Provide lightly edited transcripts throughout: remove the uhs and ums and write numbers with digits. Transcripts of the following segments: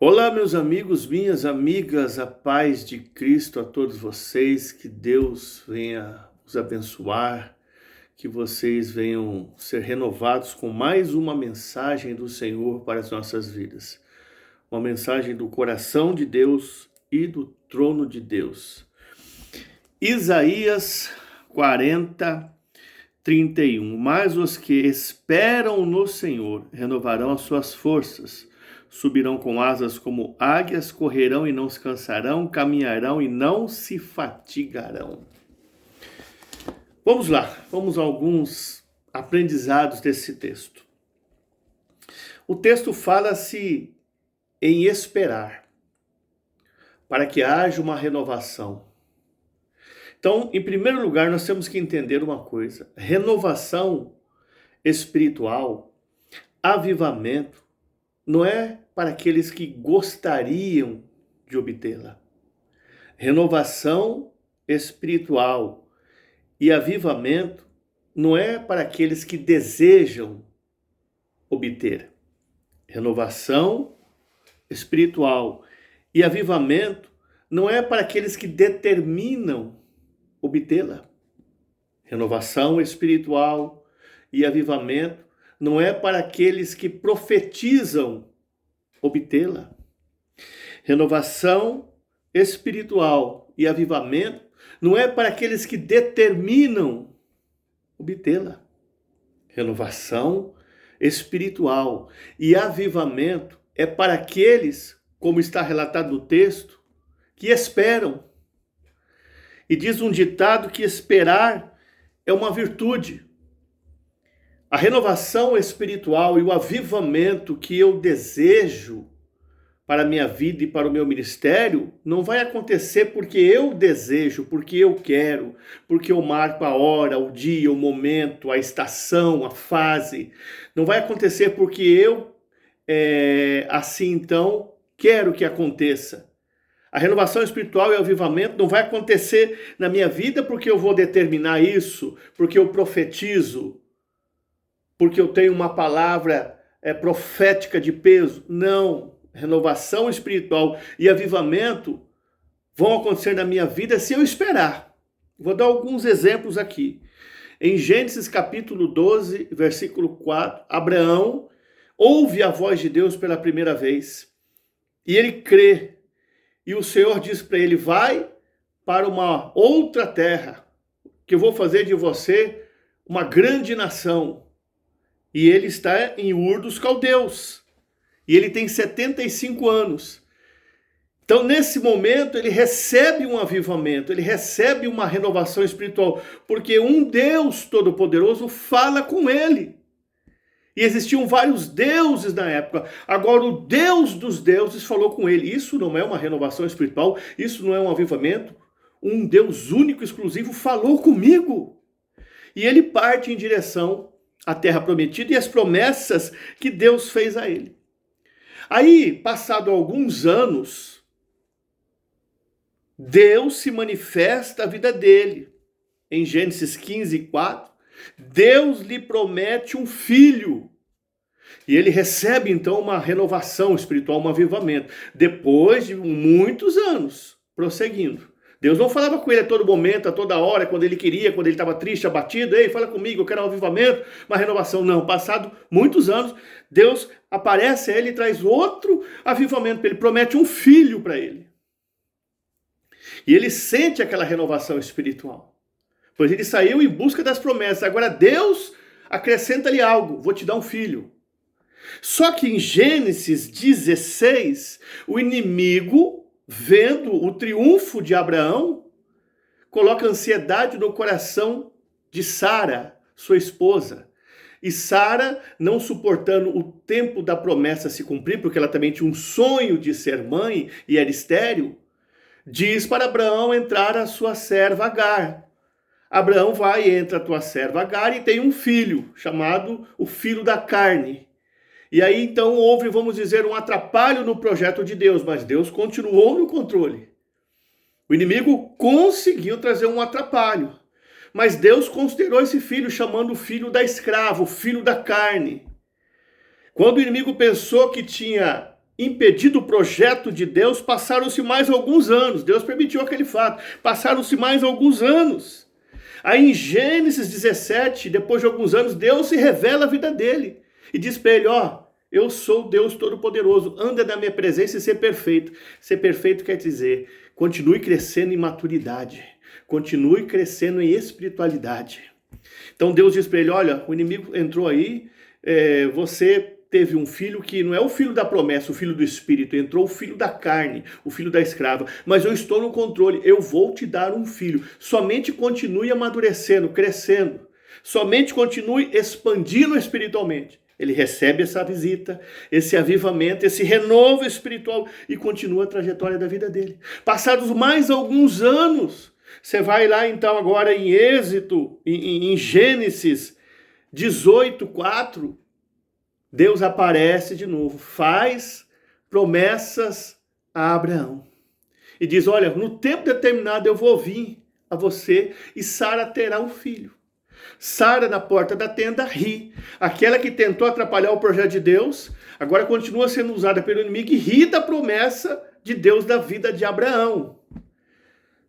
Olá, meus amigos, minhas amigas, a paz de Cristo a todos vocês, que Deus venha os abençoar, que vocês venham ser renovados com mais uma mensagem do Senhor para as nossas vidas. Uma mensagem do coração de Deus e do trono de Deus. Isaías 40:31. Mas os que esperam no Senhor renovarão as suas forças. Subirão com asas como águias, correrão e não se cansarão, caminharão e não se fatigarão. Vamos lá, vamos a alguns aprendizados desse texto. O texto fala-se em esperar, para que haja uma renovação. Então, em primeiro lugar, nós temos que entender uma coisa: renovação espiritual, avivamento, não é para aqueles que gostariam de obtê-la. Renovação espiritual e avivamento não é para aqueles que desejam obter. Renovação espiritual e avivamento não é para aqueles que determinam obtê-la. Renovação espiritual e avivamento não é para aqueles que profetizam obtê-la. Renovação espiritual e avivamento não é para aqueles que determinam obtê-la. Renovação espiritual e avivamento é para aqueles, como está relatado no texto, que esperam. E diz um ditado que esperar é uma virtude. A renovação espiritual e o avivamento que eu desejo para a minha vida e para o meu ministério não vai acontecer porque eu desejo, porque eu quero, porque eu marco a hora, o dia, o momento, a estação, a fase. Não vai acontecer porque eu, assim então, quero que aconteça. A renovação espiritual e o avivamento não vai acontecer na minha vida porque eu vou determinar isso, porque eu profetizo, porque eu tenho uma palavra profética de peso. Não. Renovação espiritual e avivamento vão acontecer na minha vida se eu esperar. Vou dar alguns exemplos aqui. Em Gênesis capítulo 12, versículo 4, Abraão ouve a voz de Deus pela primeira vez. E ele crê. E o Senhor diz para ele: vai para uma outra terra, que eu vou fazer de você uma grande nação. E ele está em Ur dos Caldeus. E ele tem 75 anos. Então, nesse momento, ele recebe um avivamento, ele recebe uma renovação espiritual, porque um Deus Todo-Poderoso fala com ele. E existiam vários deuses na época. Agora, o Deus dos deuses falou com ele. Isso não é uma renovação espiritual, isso não é um avivamento. Um Deus único, exclusivo, falou comigo. E ele parte em direção à terra prometida e as promessas que Deus fez a ele. Aí, passado alguns anos, Deus se manifesta a vida dele. Em Gênesis 15:4, Deus lhe promete um filho. E ele recebe então uma renovação espiritual, um avivamento, depois de muitos anos prosseguindo. Deus não falava com ele a todo momento, a toda hora, quando ele queria, quando ele estava triste, abatido. Ei, fala comigo, eu quero um avivamento, uma renovação. Não, passado muitos anos, Deus aparece a ele e traz outro avivamento para ele, promete um filho para ele. E ele sente aquela renovação espiritual, pois ele saiu em busca das promessas. Agora Deus acrescenta-lhe algo: vou te dar um filho. Só que em Gênesis 16, o inimigo, vendo o triunfo de Abraão, coloca ansiedade no coração de Sara, sua esposa. E Sara, não suportando o tempo da promessa se cumprir, porque ela também tinha um sonho de ser mãe e era estéril, diz para Abraão entrar a sua serva Agar. Abraão vai, entra a tua serva Agar e tem um filho, chamado o filho da carne. E aí então houve, vamos dizer, um atrapalho no projeto de Deus, mas Deus continuou no controle. O inimigo conseguiu trazer um atrapalho, mas Deus considerou esse filho, chamando o filho da escrava, o filho da carne. Quando o inimigo pensou que tinha impedido o projeto de Deus, passaram-se mais alguns anos. Deus permitiu aquele fato. Passaram-se mais alguns anos. Aí em Gênesis 17, depois de alguns anos, Deus se revela a vida dele. E diz para ele, ó, eu sou Deus Todo-Poderoso, anda na minha presença e ser perfeito. Ser perfeito quer dizer, continue crescendo em maturidade. Continue crescendo em espiritualidade. Então Deus diz para ele, olha, o inimigo entrou aí, você teve um filho que não é o filho da promessa, o filho do espírito, entrou o filho da carne, o filho da escrava, mas eu estou no controle, eu vou te dar um filho, somente continue amadurecendo, crescendo, somente continue expandindo espiritualmente. Ele recebe essa visita, esse avivamento, esse renovo espiritual e continua a trajetória da vida dele. Passados mais alguns anos, você vai lá então agora em Êxodo, em Gênesis 18:4, Deus aparece de novo, faz promessas a Abraão. E diz, olha, no tempo determinado eu vou vir a você e Sara terá um filho. Sara na porta da tenda ri. Aquela que tentou atrapalhar o projeto de Deus, agora continua sendo usada pelo inimigo e ri da promessa de Deus da vida de Abraão.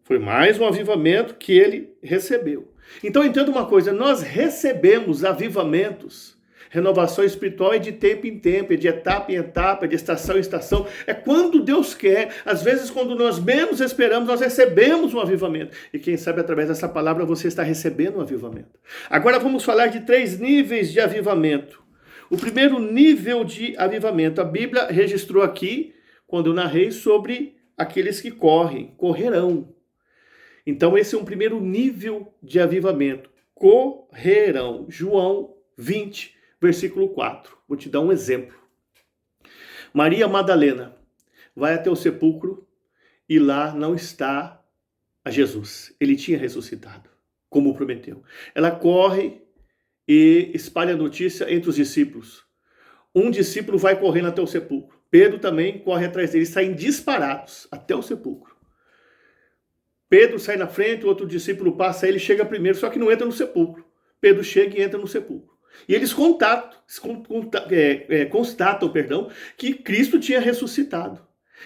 Foi mais um avivamento que ele recebeu. Então entenda uma coisa, nós recebemos avivamentos. Renovação espiritual é de tempo em tempo, é de etapa em etapa, é de estação em estação. É quando Deus quer. Às vezes, quando nós menos esperamos, nós recebemos um avivamento. E quem sabe, através dessa palavra, você está recebendo um avivamento. Agora vamos falar de 3 níveis de avivamento. O primeiro nível de avivamento, a Bíblia registrou aqui, quando eu narrei, sobre aqueles que correrão. Então, esse é um primeiro nível de avivamento. Correrão. João 20. Versículo 4, vou te dar um exemplo. Maria Madalena vai até o sepulcro e lá não está a Jesus. Ele tinha ressuscitado, como prometeu. Ela corre e espalha a notícia entre os discípulos. Um discípulo vai correndo até o sepulcro. Pedro também corre atrás dele, saem disparados até o sepulcro. Pedro sai na frente, o outro discípulo passa, ele chega primeiro, só que não entra no sepulcro. Pedro chega e entra no sepulcro. E eles constatam, que Cristo tinha ressuscitado.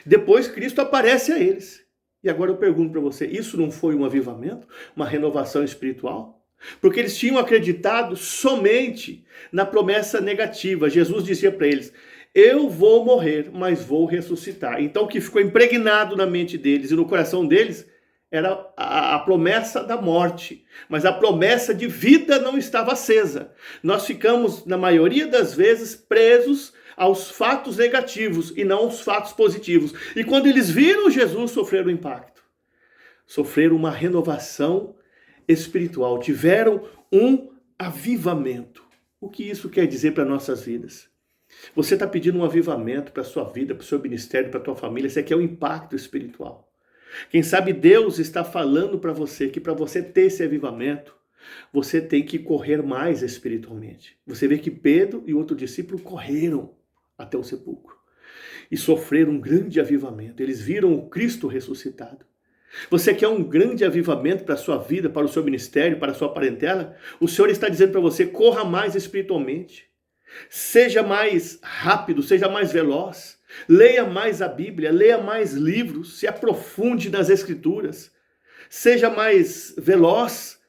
Depois Cristo aparece a eles. E agora eu pergunto para você, isso não foi um avivamento? Uma renovação espiritual? Porque eles tinham acreditado somente na promessa negativa. Jesus dizia para eles, eu vou morrer, mas vou ressuscitar. Então o que ficou impregnado na mente deles e no coração deles era a promessa da morte, mas a promessa de vida não estava acesa. Nós ficamos, na maioria das vezes, presos aos fatos negativos e não aos fatos positivos. E quando eles viram Jesus, sofreram um impacto. Sofreram uma renovação espiritual, tiveram um avivamento. O que isso quer dizer para nossas vidas? Você está pedindo um avivamento para a sua vida, para o seu ministério, para a tua família, você quer um impacto espiritual. Quem sabe Deus está falando para você que para você ter esse avivamento, você tem que correr mais espiritualmente. Você vê que Pedro e outro discípulo correram até o sepulcro e sofreram um grande avivamento. Eles viram o Cristo ressuscitado. Você quer um grande avivamento para a sua vida, para o seu ministério, para a sua parentela? O Senhor está dizendo para você, corra mais espiritualmente. Seja mais rápido, seja mais veloz. Leia mais a Bíblia, leia mais livros, se aprofunde nas Escrituras. Seja mais veloz,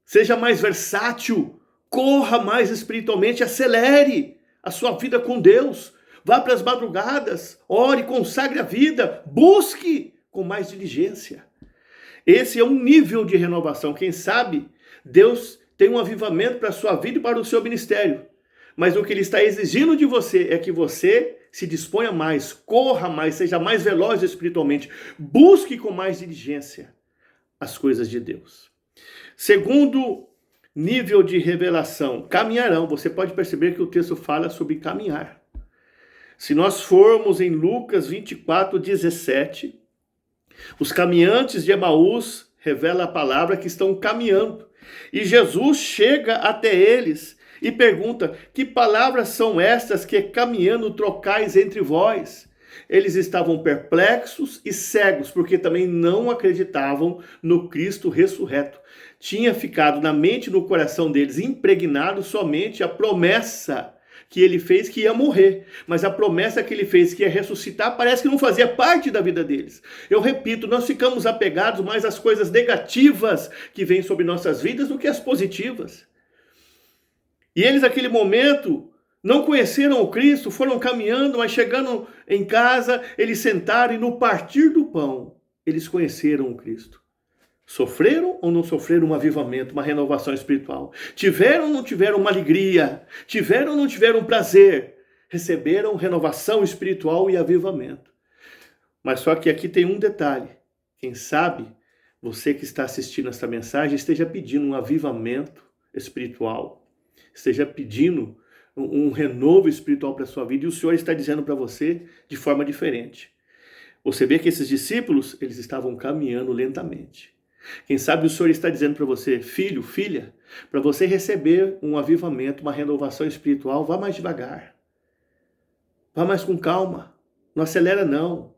seja mais versátil, corra mais espiritualmente, acelere a sua vida com Deus. Vá para as madrugadas, ore, consagre a vida, busque com mais diligência. Esse é um nível de renovação. Quem sabe Deus tem um avivamento para a sua vida e para o seu ministério. Mas o que Ele está exigindo de você é que você se disponha mais, corra mais, seja mais veloz espiritualmente. Busque com mais diligência as coisas de Deus. Segundo nível de revelação, caminharão. Você pode perceber que o texto fala sobre caminhar. Se nós formos em Lucas 24:17, os caminhantes de Emaús revela a palavra que estão caminhando. E Jesus chega até eles e pergunta, que palavras são estas que caminhando trocais entre vós? Eles estavam perplexos e cegos, porque também não acreditavam no Cristo ressurreto. Tinha ficado na mente e no coração deles impregnado somente a promessa que ele fez que ia morrer, mas a promessa que ele fez que ia ressuscitar parece que não fazia parte da vida deles. Eu repito, nós ficamos apegados mais às coisas negativas que vêm sobre nossas vidas do que às positivas. E eles naquele momento não conheceram o Cristo, foram caminhando, mas chegando em casa, eles sentaram e no partir do pão, eles conheceram o Cristo. Sofreram ou não sofreram um avivamento, uma renovação espiritual? Tiveram ou não tiveram uma alegria? Tiveram ou não tiveram um prazer? Receberam renovação espiritual e avivamento. Mas só que aqui tem um detalhe. Quem sabe você que está assistindo esta mensagem esteja pedindo um avivamento espiritual, esteja pedindo um renovo espiritual para a sua vida, e o Senhor está dizendo para você de forma diferente. Você vê que esses discípulos, eles estavam caminhando lentamente. Quem sabe o Senhor está dizendo para você, filho, filha, para você receber um avivamento, uma renovação espiritual, vá mais devagar. Vá mais com calma. Não acelera não.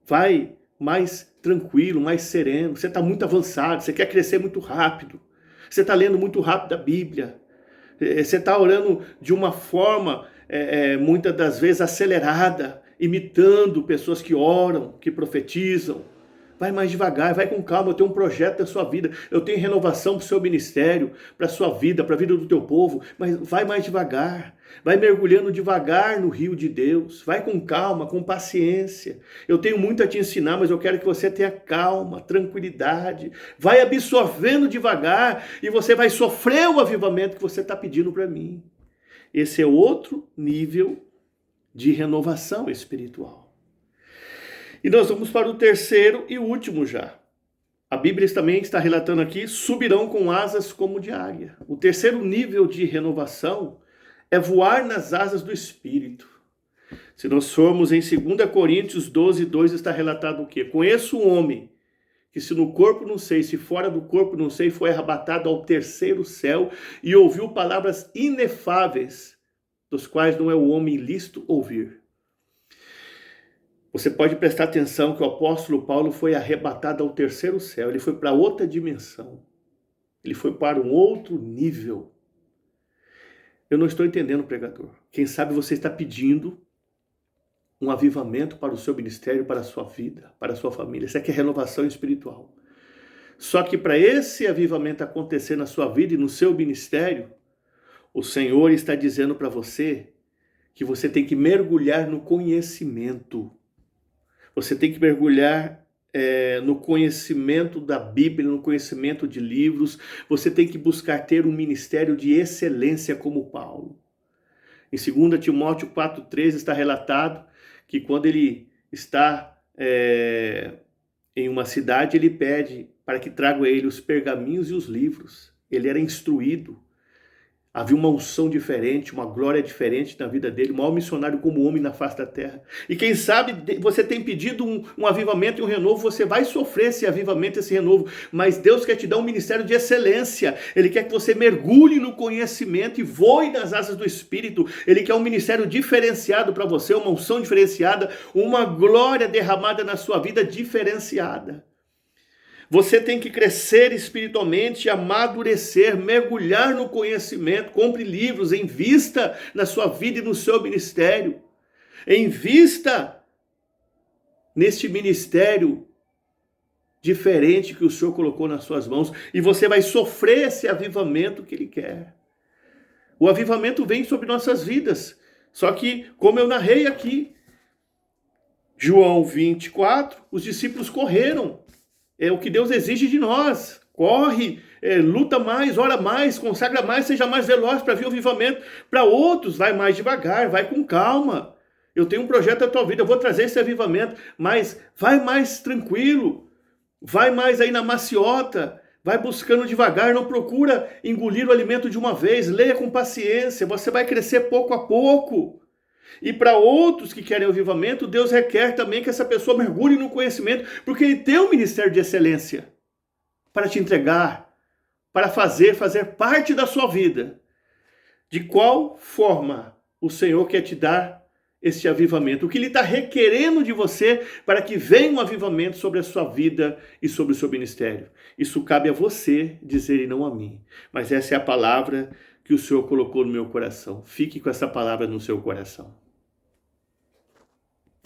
Vai mais tranquilo, mais sereno. Você está muito avançado, você quer crescer muito rápido. Você está lendo muito rápido a Bíblia. Você está orando de uma forma, muitas das vezes, acelerada, imitando pessoas que oram, que profetizam. Vai mais devagar, vai com calma. Eu tenho um projeto da sua vida, eu tenho renovação para o seu ministério, para a sua vida, para a vida do teu povo, mas vai mais devagar, vai mergulhando devagar no rio de Deus, vai com calma, com paciência. Eu tenho muito a te ensinar, mas eu quero que você tenha calma, tranquilidade, vai absorvendo devagar e você vai sofrer o avivamento que você está pedindo para mim. Esse é outro nível de renovação espiritual. E nós vamos para o terceiro e último já. A Bíblia também está relatando aqui, subirão com asas como de águia. O terceiro nível de renovação é voar nas asas do Espírito. Se nós formos em 2 Coríntios 12, 2, está relatado o quê? Conheço um homem que se no corpo não sei, se fora do corpo não sei, foi arrebatado ao terceiro céu e ouviu palavras inefáveis, dos quais não é o homem lícito ouvir. Você pode prestar atenção que o apóstolo Paulo foi arrebatado ao terceiro céu. Ele foi para outra dimensão. Ele foi para um outro nível. Eu não estou entendendo, pregador. Quem sabe você está pedindo um avivamento para o seu ministério, para a sua vida, para a sua família. Isso aqui é renovação espiritual. Só que para esse avivamento acontecer na sua vida e no seu ministério, o Senhor está dizendo para você que você tem que mergulhar no conhecimento. Você tem que mergulhar no conhecimento da Bíblia, no conhecimento de livros. Você tem que buscar ter um ministério de excelência como Paulo. Em 2 Timóteo 4,13 está relatado que quando ele está em uma cidade, ele pede para que tragam a ele os pergaminhos e os livros. Ele era instruído. Havia uma unção diferente, uma glória diferente na vida dele, o maior missionário como homem na face da terra. E quem sabe você tem pedido um avivamento e um renovo, você vai sofrer esse avivamento, esse renovo, mas Deus quer te dar um ministério de excelência. Ele quer que você mergulhe no conhecimento e voe nas asas do Espírito. Ele quer um ministério diferenciado para você, uma unção diferenciada, uma glória derramada na sua vida diferenciada. Você tem que crescer espiritualmente, amadurecer, mergulhar no conhecimento. Compre livros, invista na sua vida e no seu ministério. Invista neste ministério diferente que o Senhor colocou nas suas mãos. E você vai sofrer esse avivamento que Ele quer. O avivamento vem sobre nossas vidas. Só que, como eu narrei aqui, João 24, os discípulos correram. É o que Deus exige de nós. Corre, luta mais, ora mais, consagra mais, seja mais veloz para vir o avivamento. Para outros, vai mais devagar, vai com calma. Eu tenho um projeto da tua vida, eu vou trazer esse avivamento, mas vai mais tranquilo, vai mais aí na maciota, vai buscando devagar, não procura engolir o alimento de uma vez, leia com paciência, você vai crescer pouco a pouco. E para outros que querem o avivamento, Deus requer também que essa pessoa mergulhe no conhecimento, porque Ele tem um ministério de excelência para te entregar, para fazer parte da sua vida. De qual forma o Senhor quer te dar esse avivamento? O que Ele está requerendo de você para que venha um avivamento sobre a sua vida e sobre o seu ministério? Isso cabe a você dizer e não a mim. Mas essa é a palavra que o Senhor colocou no meu coração. Fique com essa palavra no seu coração.